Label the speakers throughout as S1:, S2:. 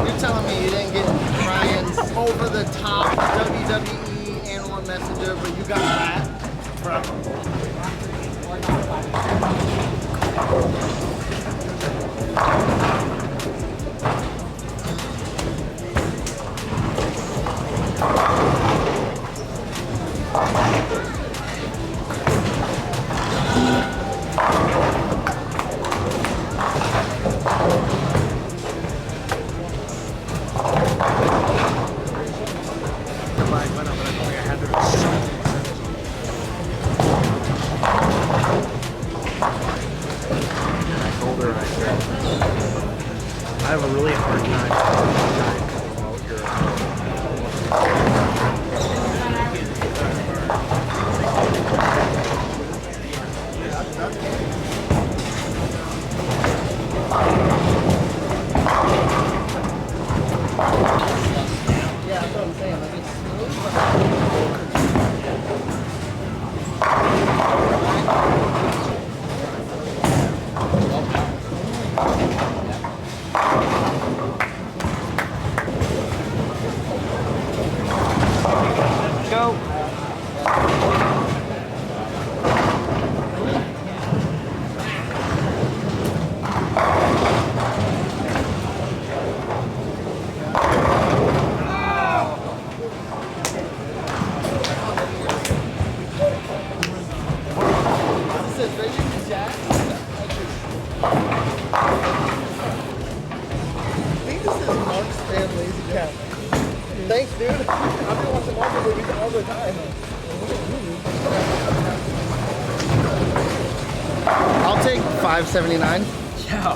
S1: You're telling me you didn't get Ryan's over-the-top WWE Analog Messenger, but you got that? Bro.
S2: I have a really hard time promote your
S1: Yeah, that's what I'm saying. Like it's smooth, but
S2: go.
S1: this is Richard Jack. I think this is Mark's family's account. Thanks, dude. I've been watching Marvel movies all the time. I'll take $5.79.
S2: Yeah.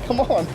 S1: Come on.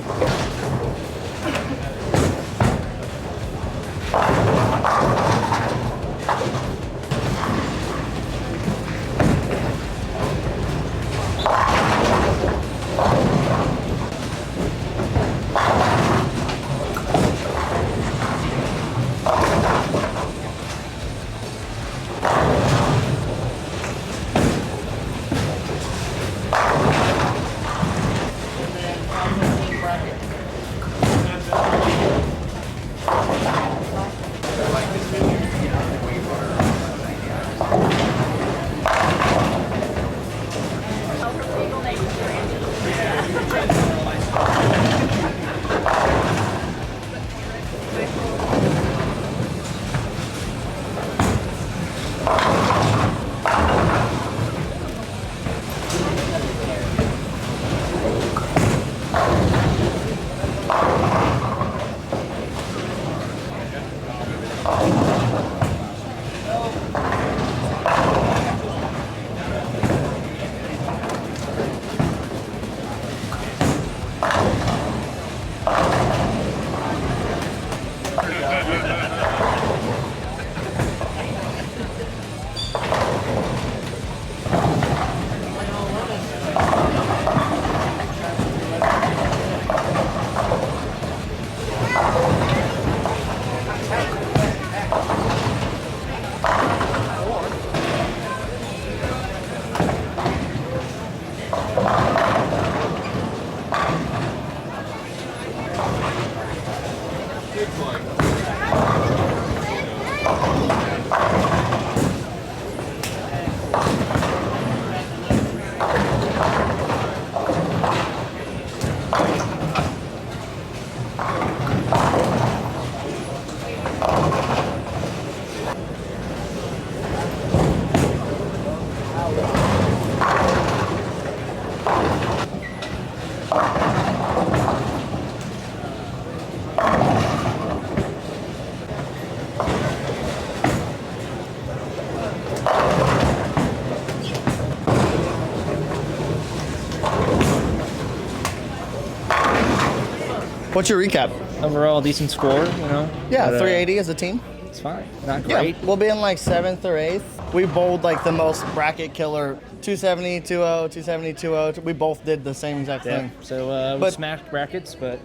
S1: What's your recap?
S2: Overall, decent score, you know.
S1: Yeah,
S2: But,
S1: 380 as a team.
S2: It's fine. Not great.
S1: Yeah, we'll be in like 7th or 8th. we bowled like the most bracket killer 270, 2-0, 270, 2-0. We both did the same exact thing.
S3: So we smashed brackets, but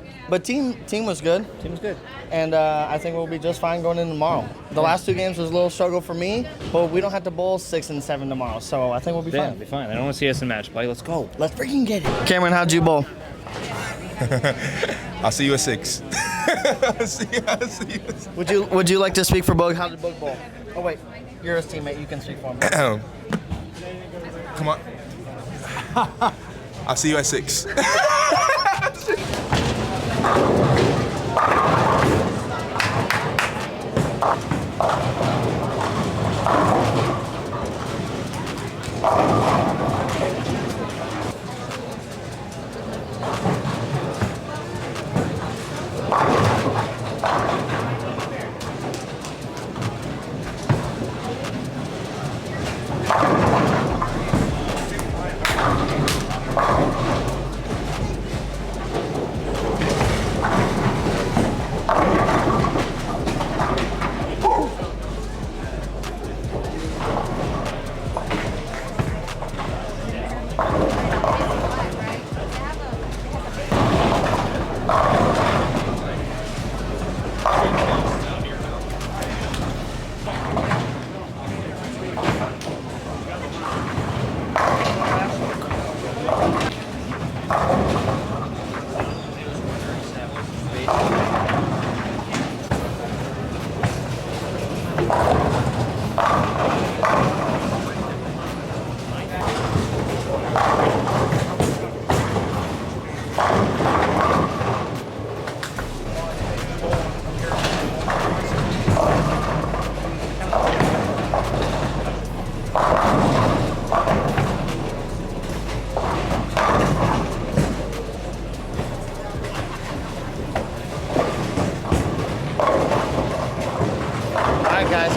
S1: team was good.
S3: team was good.
S1: And I think we'll be just fine going in tomorrow. The last 2 games was a little struggle for me, but we don't have to bowl 6 and 7 tomorrow, so I think we'll be
S3: Yeah,
S1: fine.
S3: it'll be fine. I don't want to see us in match play. Let's go.
S1: Let's freaking get it. Cameron, how'd you bowl?
S4: I'll see you at 6. I'll see you.
S1: Would you like to speak for Boog? How did Boog bowl? Oh wait, you're his teammate. You can speak for him.
S4: Come on. I'll see you at 6.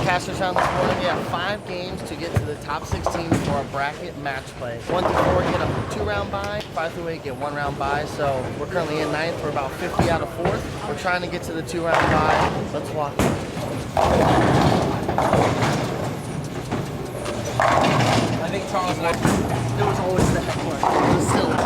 S1: Casters Town this morning. We have 5 games to get to the top 16 for a bracket match play. 1 through 4 get a 2-round bye. 5 through 8 get 1-round bye. So we're currently in 9th. We're about 50 out of 4th. We're trying to get to the 2-round bye. Let's walk. I think Charles like there was always the heckler. It was silly.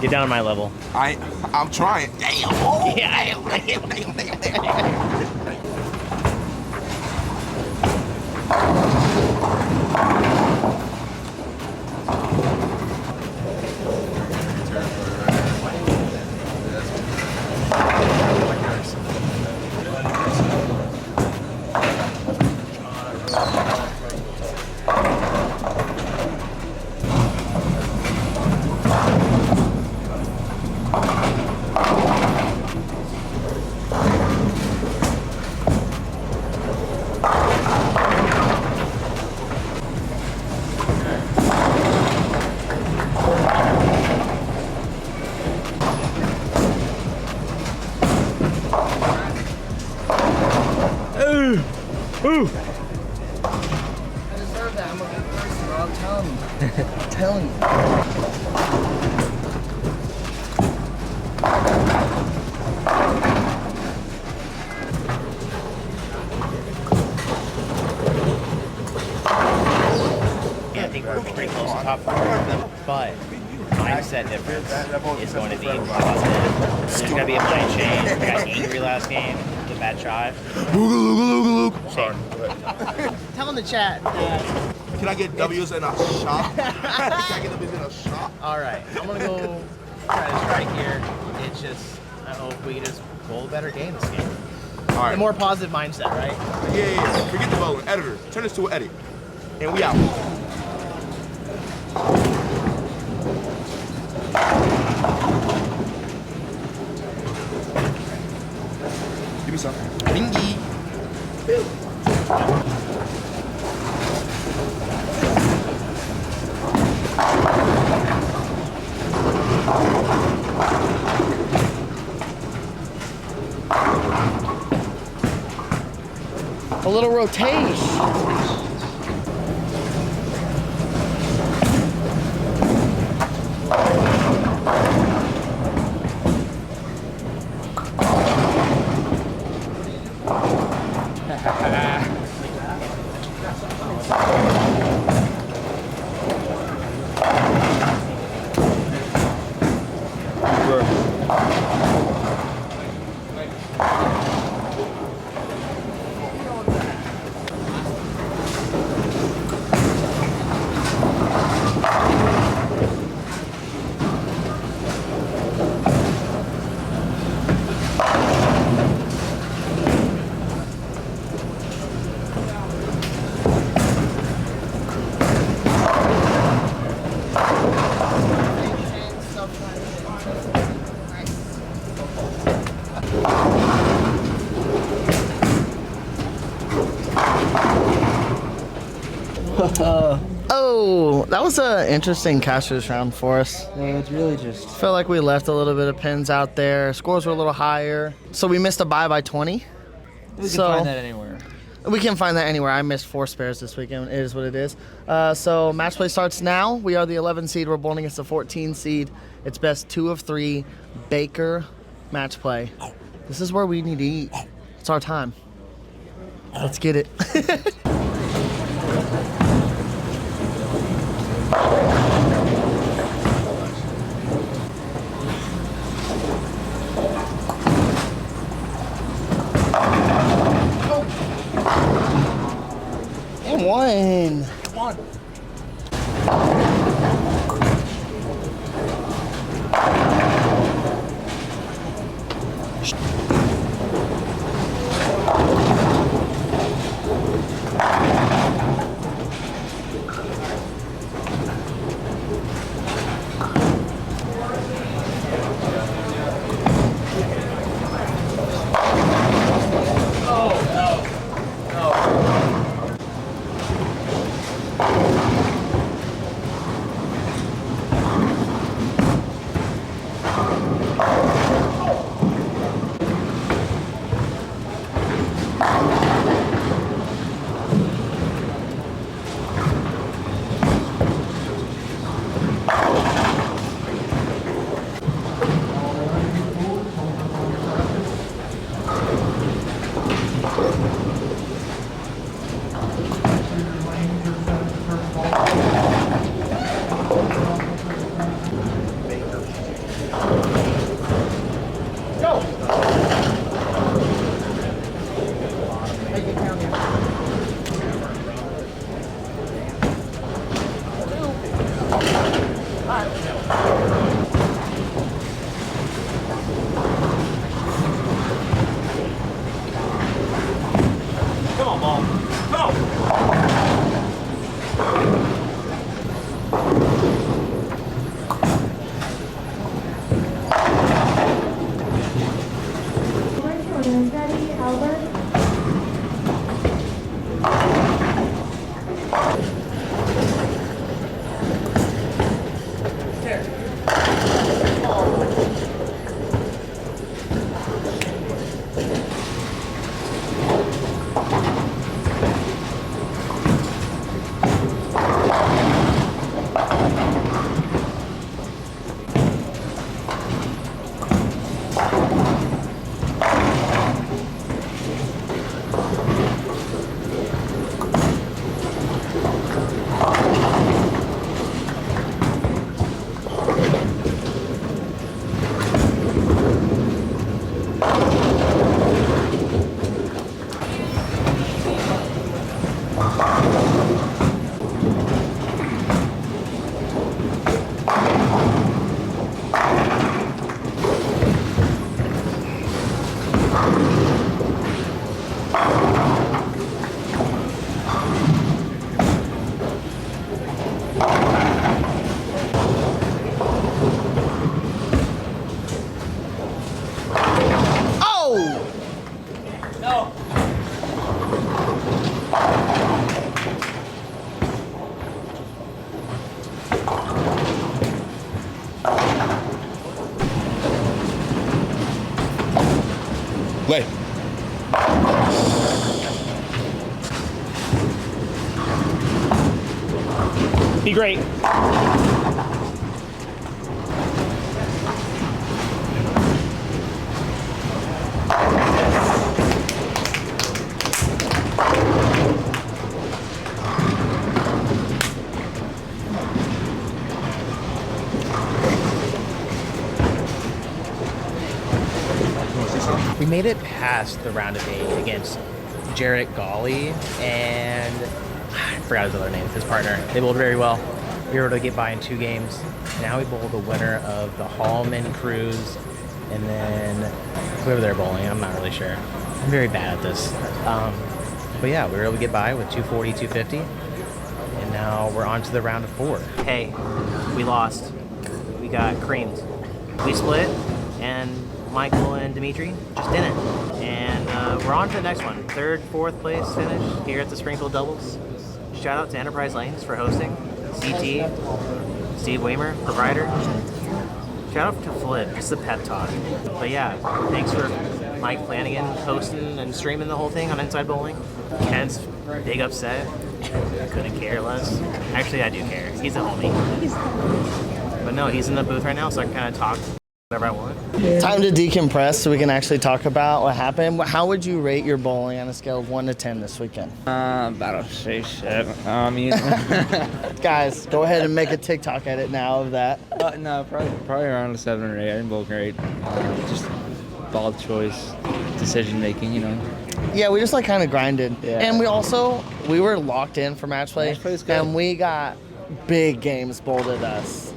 S3: Get down to my level.
S4: I'm trying. Damn. Oh,
S3: Yeah.
S4: damn.
S3: Ooh.
S1: I deserve that. I'm a good person, bro. I'm telling you. I'm telling you.
S3: Yeah, I think we're pretty close to top 4, but mindset difference is going to be positive. There's going to be a play change. We got angry last game. The bad shot. Same.
S1: Tell in the chat.
S4: Can I get W's in a shot? Can I get W's in a shot?
S1: All right, I'm gonna go try to strike here. It's just I hope we can just bowl a better game this game.
S4: All right.
S1: A more positive mindset, right?
S4: Yeah. Forget the bowling. Editor, turn this to an edit. And we out. Give me some. Bingy.
S1: A little rotation. Oh, that was an interesting cashers round for us.
S2: Yeah, it's really just.
S1: I feel like we left a little bit of pins out there. Scores were a little higher. So we missed a buy by 20.
S2: We can find that anywhere.
S1: We can find that anywhere. I missed 4 spares this weekend. It is what it is. So match play starts now. We are the 11 seed. We're bowling against the 14 seed. It's best 2 of 3. Baker match play. This is where we need to eat. It's our time. Let's get it. And one.
S4: Come on. Play.
S3: Be great. We made it past the round of 8 against Jarrett Gawley and I forgot his other name, his partner. They bowled very well. We were able to get by in 2 games. Now we bowl the winner of the Hallman Cruise and then whoever they're bowling, I'm not really sure. I'm very bad at this. But yeah, we were able to get by with 240, 250. And now we're on to the round of 4. Hey, we lost. We got creamed. We split and Michael and Dimitri just didn't. And we're on to the next one. 3rd, 4th place finish here at the Springfield Doubles. Shout out to Enterprise Lanes for hosting. CT, Steve Weimer, provider. Shout out to Flip, just the pep talk. But yeah, thanks for Mike Flanagan hosting and streaming the whole thing on Inside Bowling. Ken's big upset. Couldn't care less. Actually, I do care. He's a homie. But no, he's in the booth right now, so I can kind of talk whatever I want.
S1: Time to decompress so we can actually talk about what happened. How would you rate your bowling on a scale of 1 to 10 this weekend?
S5: About a 6, 7.
S1: Guys, go ahead and make a TikTok edit now of that.
S5: No, probably around a 7 or 8. I didn't bowl great. Just ball choice, decision making, you know.
S1: Yeah, we just like kind of grinded.
S5: Yeah.
S1: And we were locked in for match play.
S5: Match play's good.
S1: And we got big games bowled at us.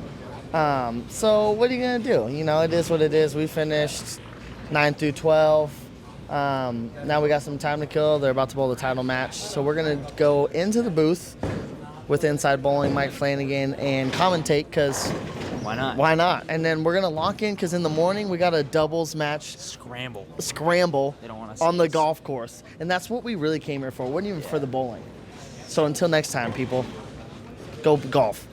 S1: So what are you going to do? You know, it is what it is. We finished 9 through 12. Now we got some time to kill. They're about to bowl the title match. So we're going to go into the booth with Inside Bowling, Mike Flanagan, and commentate because
S5: Why not?
S1: why not? And then we're going to lock in because in the morning we got a doubles match
S5: Scramble.
S1: scramble
S5: They don't want to
S1: on the golf course. And that's what we really came here for. It wasn't even for the bowling. So until next time, people, go golf.